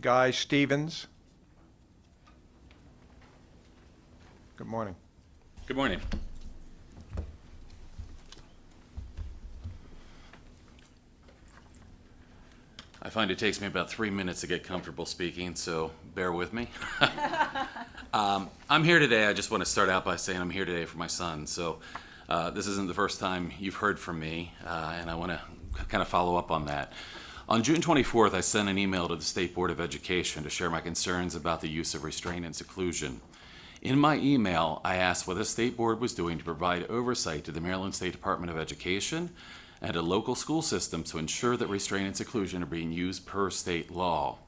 Guy Stevens. Good morning. Good morning. I find it takes me about 3 minutes to get comfortable speaking, so bear with me. I'm here today. I just want to start out by saying I'm here today for my son. So this isn't the first time you've heard from me, and I want to kind of follow up on that. On June 24th, I sent an email to the State Board of Education to share my concerns about the use of restraint and seclusion. In my email, I asked what the State Board was doing to provide oversight to the Maryland State Department of Education and a local school system to ensure that restraint and seclusion are being used per state law.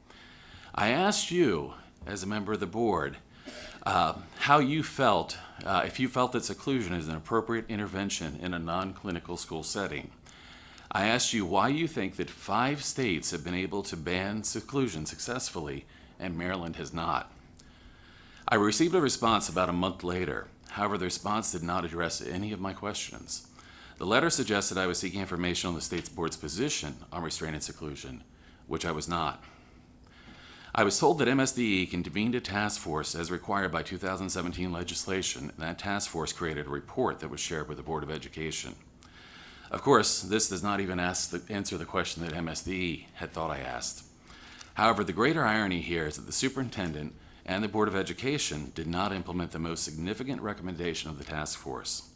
I asked you, as a member of the board, how you felt, if you felt that seclusion is an appropriate intervention in a non-clinical school setting. I asked you why you think that 5 states have been able to ban seclusion successfully and Maryland has not. I received a response about a month later. However, the response did not address any of my questions. The letter suggested I was seeking information on the state's board's position on restraint and seclusion, which I was not. I was told that MSDE convened a task force as required by 2017 legislation, and that task force created a report that was shared with the Board of Education. Of course, this does not even answer the question that MSDE had thought I asked. However, the greater irony here is that the superintendent and the Board of Education did not implement the most significant recommendation of the task force.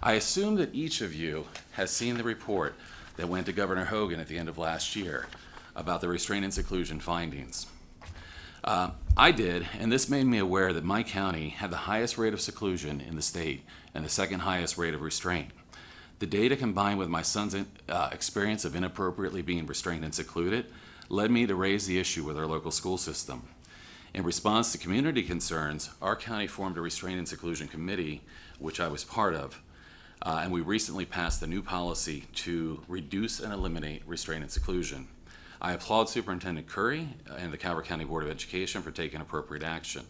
I assume that each of you has seen the report that went to Governor Hogan at the end of last year about the restraint and seclusion findings. I did, and this made me aware that my county had the highest rate of seclusion in the state and the second highest rate of restraint. The data combined with my son's experience of inappropriately being restrained and secluded led me to raise the issue with our local school system. In response to community concerns, our county formed a restraint and seclusion committee, which I was part of, and we recently passed a new policy to reduce and eliminate restraint and seclusion. I applaud Superintendent Curry and the Calvert County Board of Education for taking appropriate action.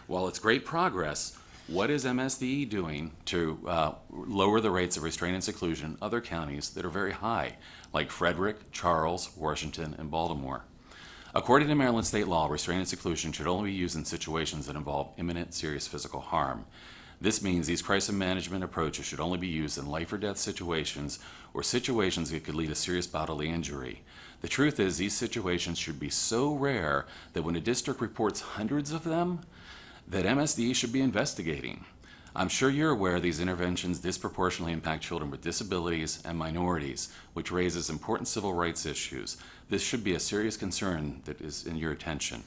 While it's great progress, what is MSDE doing to lower the rates of restraint and seclusion in other counties that are very high, like Frederick, Charles, Washington, and Baltimore? According to Maryland state law, restraint and seclusion should only be used in situations that involve imminent serious physical harm. This means these crisis management approaches should only be used in life or death situations or situations that could lead to serious bodily injury. The truth is, these situations should be so rare that when a district reports hundreds of them, that MSD should be investigating. I'm sure you're aware these interventions disproportionately impact children with disabilities and minorities, which raises important civil rights issues. This should be a serious concern that is in your attention.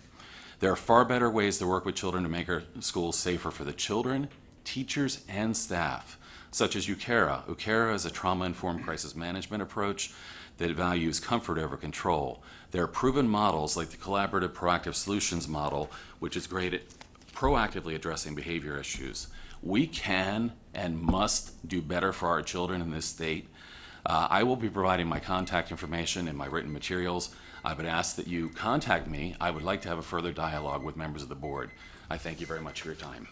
There are far better ways to work with children to make our schools safer for the children, teachers, and staff, such as UCARA. UCARA is a trauma-informed crisis management approach that values comfort over control. There are proven models like the collaborative proactive solutions model, which is great at proactively addressing behavior issues. We can and must do better for our children in this state. I will be providing my contact information in my written materials. I would ask that you contact me. I would like to have a further dialogue with members of the board. I thank you very much for your time.